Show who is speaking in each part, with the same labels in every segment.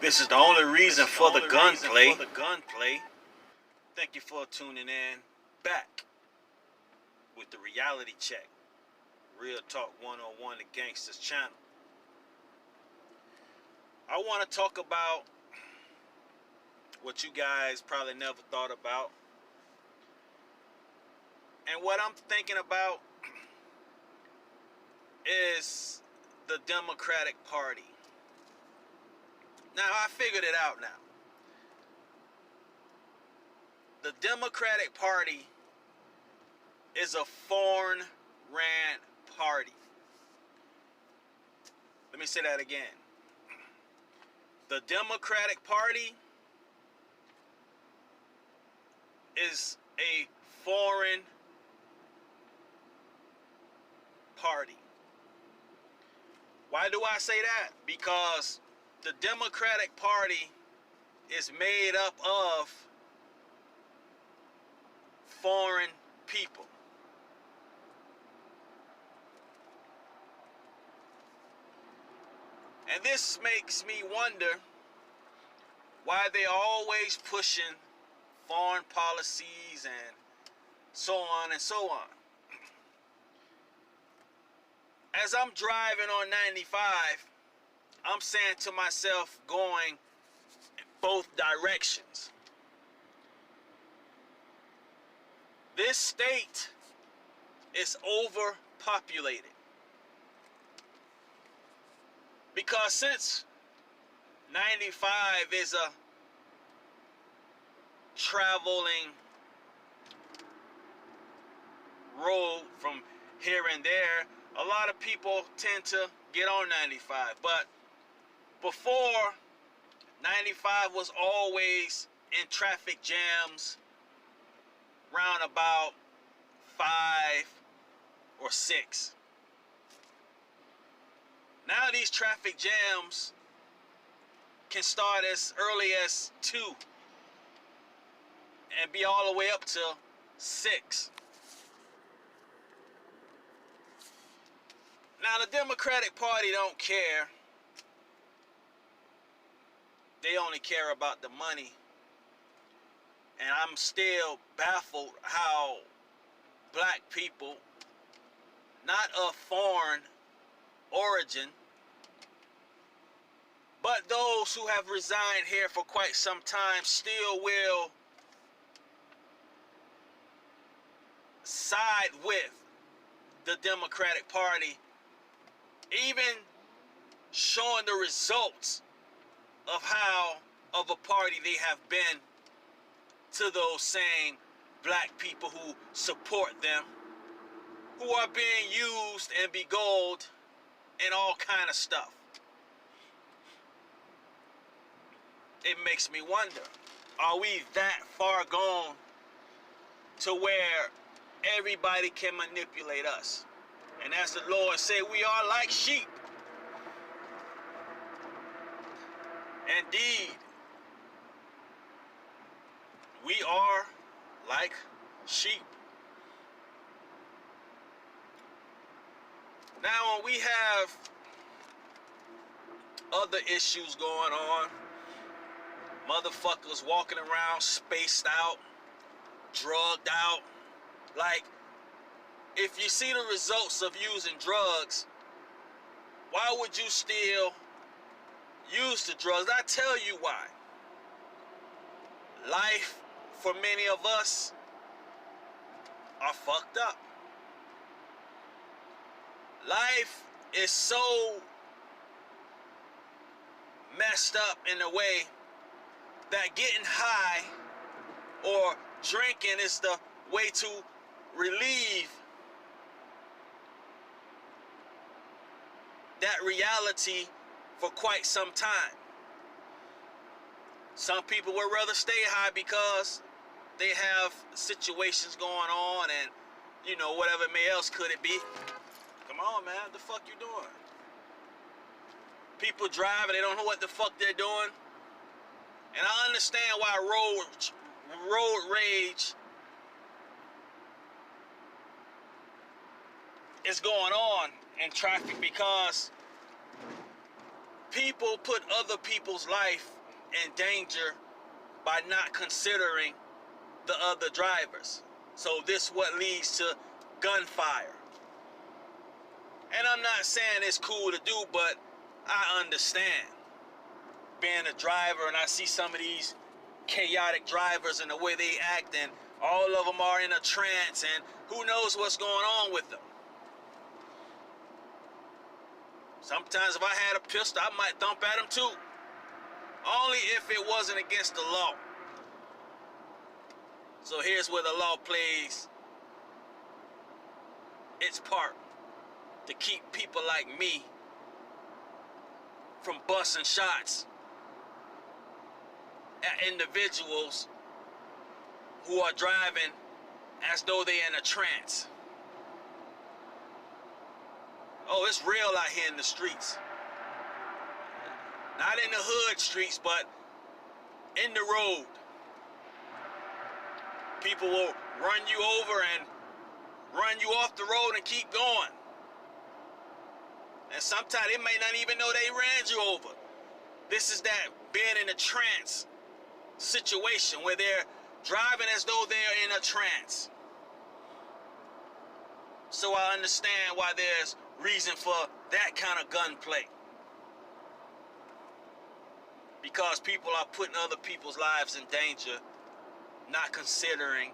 Speaker 1: This is the only reason for the gunplay. Thank you for tuning in back with the reality check. Real Talk 101, the Gangsters channel. I want to talk about what you guys probably never thought about. And what I'm thinking about is the Democratic Party. Now, I figured it out now. The Democratic Party is a foreign-ran party. Let me say that again. The Democratic Party is a foreign party. Why do I say that? Because the Democratic Party is made up of foreign people. And this makes me wonder why they're always pushing foreign policies and so on and so on. As I'm driving on 95, I'm saying to myself, going both directions. This state is overpopulated. Because since 95 is a traveling road from here and there, a lot of people tend to get on 95. But before, 95 was always in traffic jams round about 5 or 6. Now these traffic jams can start as early as 2 and be all the way up to 6. Now the Democratic Party don't care. They only care about the money. And I'm still baffled how black people, not of foreign origin, but those who have resigned here for quite some time, still will side with the Democratic Party, even showing the results of how of a party they have been to those same black people who support them, who are being used and beguiled and all kind of stuff. It makes me wonder, are we that far gone to where everybody can manipulate us? And as the Lord said, we are like sheep. Indeed, we are like sheep. Now, when we have other issues going on, motherfuckers walking around spaced out, drugged out, like, if you see the results of using drugs, why would you still use the drugs? I tell you why. Life, for many of us, are fucked up. Life is so messed up in a way that getting high or drinking is the way to relieve that reality for quite some time. Some people would rather stay high because they have situations going on and, you know, whatever else could it be. Come on, man, what the fuck you doing? People driving, they don't know what the fuck they're doing. And I understand why road rage is going on in traffic, because people put other people's life in danger by not considering the other drivers. So this what leads to gunfire. And I'm not saying it's cool to do, but I understand. Being a driver, and I see some of these chaotic drivers and the way they act, and all of them are in a trance, and who knows what's going on with them. Sometimes if I had a pistol, I might thump at them too. Only if it wasn't against the law. So here's where the law plays its part to keep people like me from busting shots at individuals who are driving as though they're in a trance. Oh, it's real out here in the streets. Not in the hood streets, but in the road. People will run you over and run you off the road and keep going. And sometimes they may not even know they ran you over. This is that being in a trance situation where they're driving as though they're in a trance. So I understand why there's reason for that kind of gunplay. Because people are putting other people's lives in danger, not considering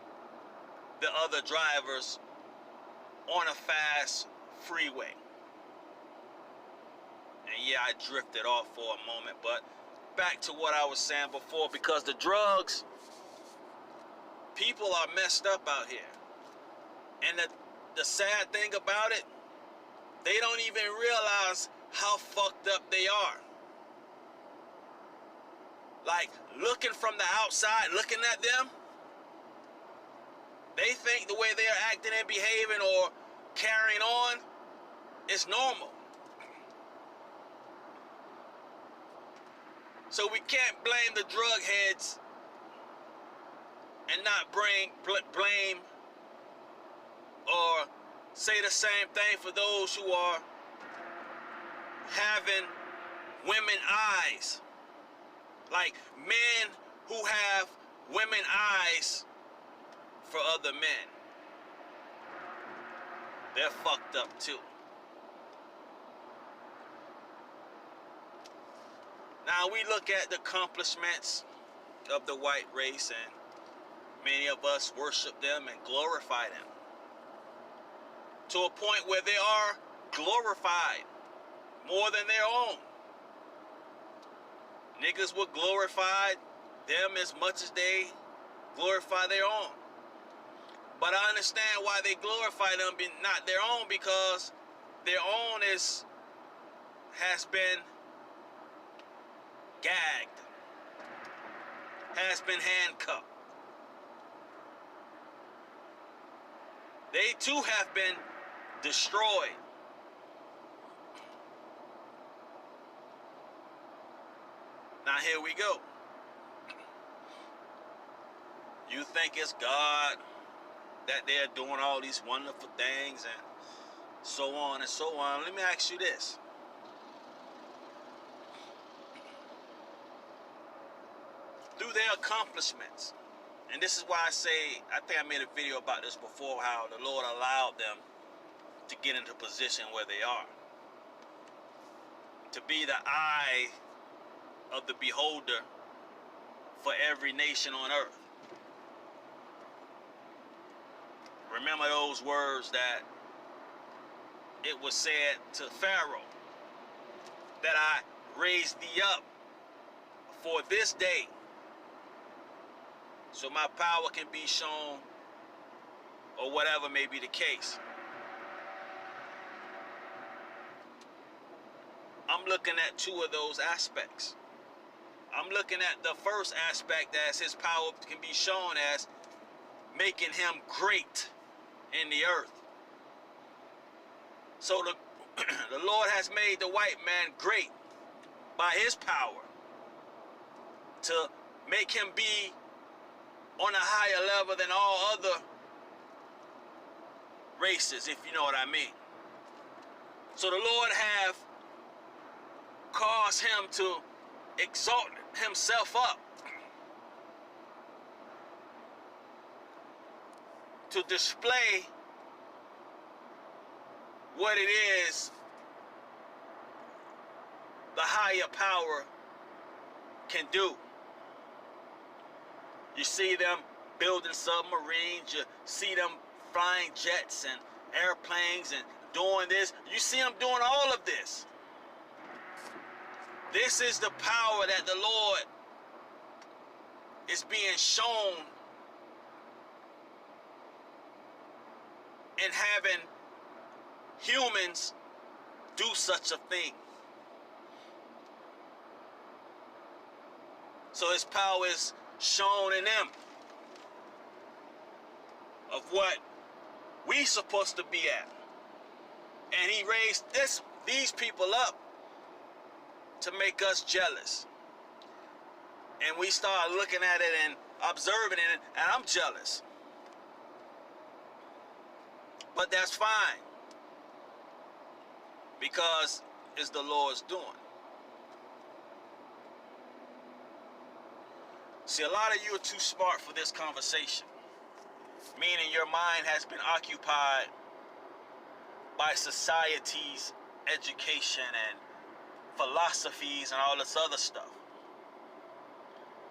Speaker 1: the other drivers on a fast freeway. And yeah, I drifted off for a moment, but back to what I was saying before, because the drugs, people are messed up out here. And the sad thing about it, they don't even realize how fucked up they are. Like, looking from the outside, looking at them, they think the way they're acting and behaving or carrying on is normal. So we can't blame the drug heads and not blame or say the same thing for those who are having women eyes. Like men who have women eyes for other men. They're fucked up too. Now we look at the accomplishments of the white race, and many of us worship them and glorify them to a point where they are glorified more than their own. Niggas will glorify them as much as they glorify their own. But I understand why they glorify them, not their own, because their own has been gagged, has been handcuffed. They too have been destroyed. Now here we go. You think it's God that they're doing all these wonderful things and so on and so on. Let me ask you this. Through their accomplishments, and this is why I say, I think I made a video about this before, how the Lord allowed them to get into position where they are. To be the eye of the beholder for every nation on earth. Remember those words that it was said to Pharaoh, that I raised thee up for this day, so my power can be shown, or whatever may be the case. I'm looking at two of those aspects. I'm looking at the first aspect as his power can be shown as making him great in the earth. So the Lord has made the white man great by his power to make him be on a higher level than all other races, if you know what I mean. So the Lord have cause him to exalt himself up, to display what it is the higher power can do. You see them building submarines, you see them flying jets and airplanes and doing this. You see them doing all of this. This is the power that the Lord is being shown in having humans do such a thing. So his power is shown in them of what we supposed to be at. And he raised these people up to make us jealous. And we start looking at it and observing it, and I'm jealous. But that's fine, because it's the Lord's doing. See, a lot of you are too smart for this conversation, meaning your mind has been occupied by society's education and philosophies and all this other stuff.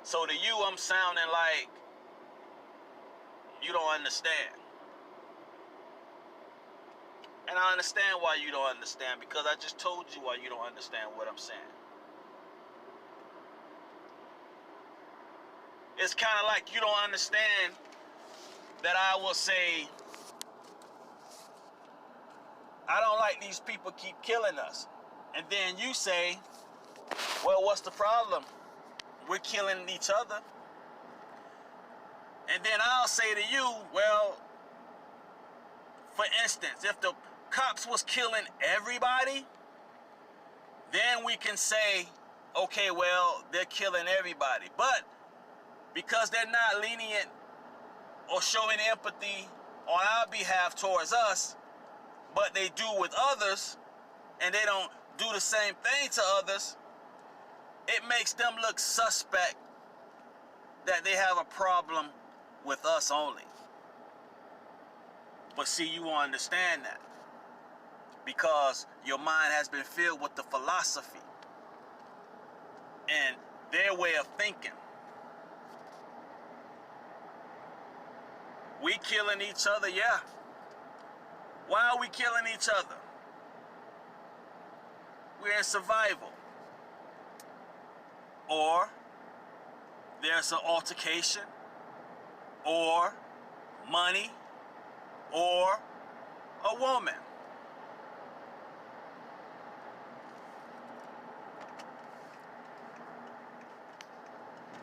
Speaker 1: So to you, I'm sounding like you don't understand. And I understand why you don't understand, because I just told you why you don't understand what I'm saying. It's kind of like you don't understand that I will say, I don't like these people keep killing us. And then you say, well, what's the problem? We're killing each other. And then I'll say to you, well, for instance, if the cops was killing everybody, then we can say, okay, well, they're killing everybody. But because they're not lenient or showing empathy on our behalf towards us, but they do with others, and they don't do the same thing to others, it makes them look suspect that they have a problem with us only. But see, you won't understand that, because your mind has been filled with the philosophy and their way of thinking. We killing each other, yeah. Why are we killing each other? We're in survival. Or there's an altercation, or money, or a woman.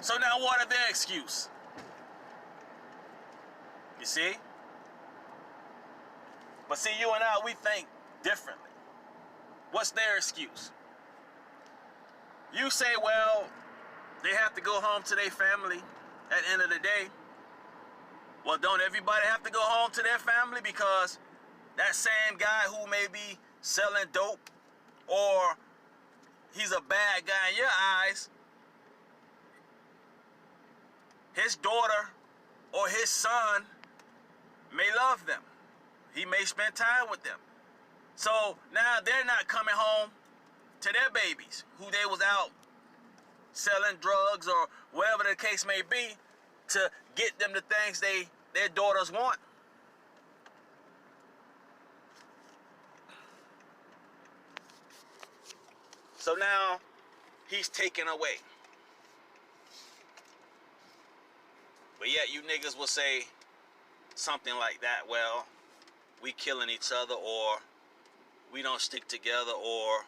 Speaker 1: So now what are their excuses? You see? But see, you and I, we think differently. What's their excuse? You say, well, they have to go home to their family at the end of the day. Well, don't everybody have to go home to their family? Because that same guy who may be selling dope, or he's a bad guy in your eyes, his daughter or his son may love them. He may spend time with them. So now they're not coming home to their babies who they was out selling drugs or whatever the case may be to get them the things their daughters want. So now he's taken away. But yet you niggas will say something like that, well, we killing each other, or we don't stick together, or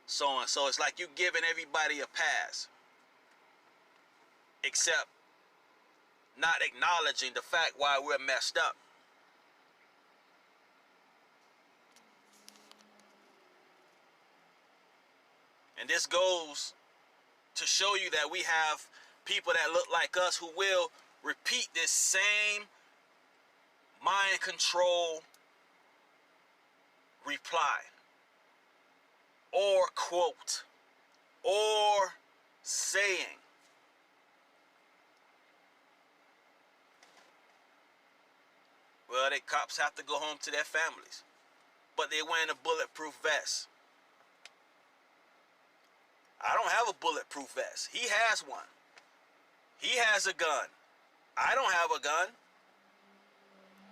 Speaker 1: so on. So it's like you giving everybody a pass, except not acknowledging the fact why we're messed up. And this goes to show you that we have people that look like us who will repeat this same mind control reply or quote or saying. Well, the cops have to go home to their families, but they're wearing a bulletproof vest. I don't have a bulletproof vest. He has one. He has a gun. I don't have a gun.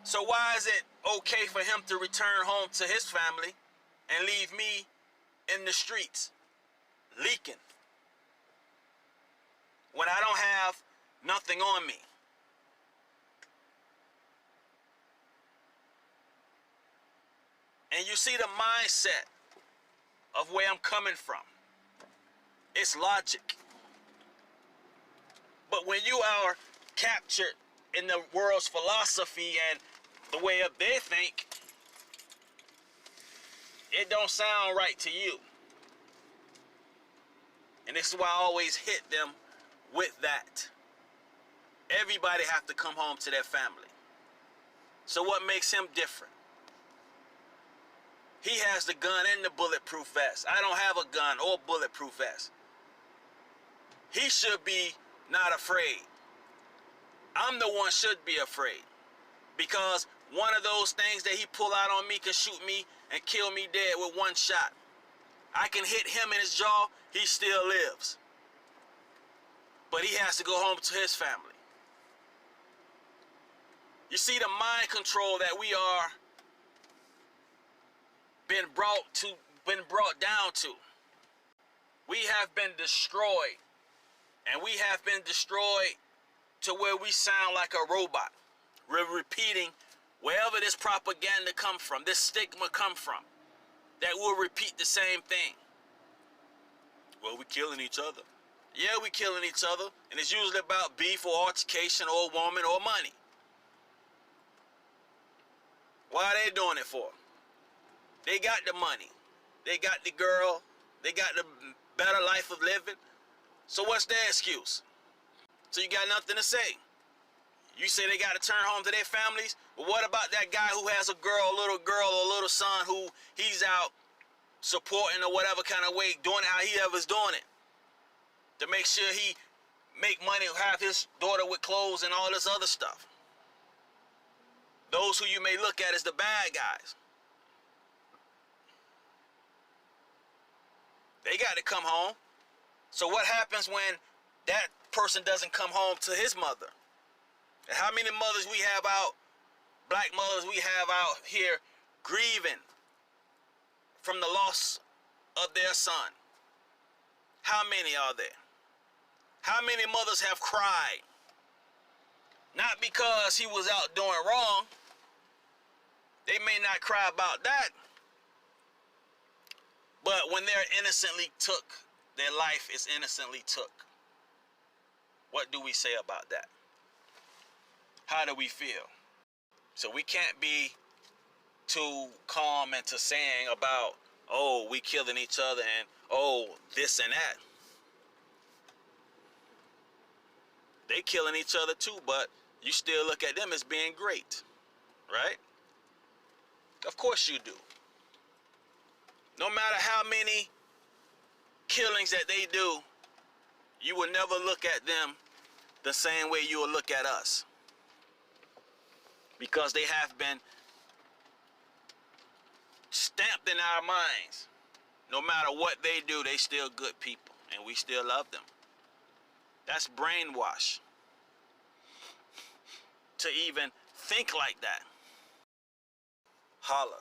Speaker 1: So why is it okay for him to return home to his family and leave me in the streets leaking when I don't have nothing on me? And you see the mindset of where I'm coming from. It's logic. But when you are captured in the world's philosophy and the way up they think, it don't sound right to you. And this is why I always hit them with that. Everybody have to come home to their family. So what makes him different? He has the gun and the bulletproof vest. I don't have a gun or bulletproof vest. He should be not afraid. I'm the one should be afraid. Because one of those things that he pull out on me can shoot me and kill me dead with one shot. I can hit him in his jaw, he still lives. But he has to go home to his family. You see the mind control that we are been brought down to. We have been destroyed. And we have been destroyed to where we sound like a robot. We're repeating wherever this propaganda come from, this stigma come from, that we'll repeat the same thing. Well, we're killing each other. Yeah, we're killing each other. And it's usually about beef or altercation or a woman or money. Why are they doing it for? They got the money. They got the girl. They got the better life of living. So what's their excuse? So you got nothing to say. You say they got to turn home to their families, but what about that guy who has a little girl or a little son who he's out supporting or whatever kind of way, doing it how he ever's doing it, to make sure he make money, have his daughter with clothes and all this other stuff? Those who you may look at as the bad guys. They got to come home. So what happens when that person doesn't come home to his mother? And how many mothers we have out, black mothers we have out here grieving from the loss of their son? How many are there? How many mothers have cried? Not because he was out doing wrong. They may not cry about that. But when they're innocently took, their life is innocently took. What do we say about that? How do we feel? So we can't be too calm and to saying about, oh, we killing each other and, oh, this and that. They killing each other too, but you still look at them as being great, right? Of course you do. No matter how many killings that they do, you will never look at them the same way you will look at us. Because they have been stamped in our minds. No matter what they do, they still good people. And we still love them. That's brainwash. To even think like that. Holla.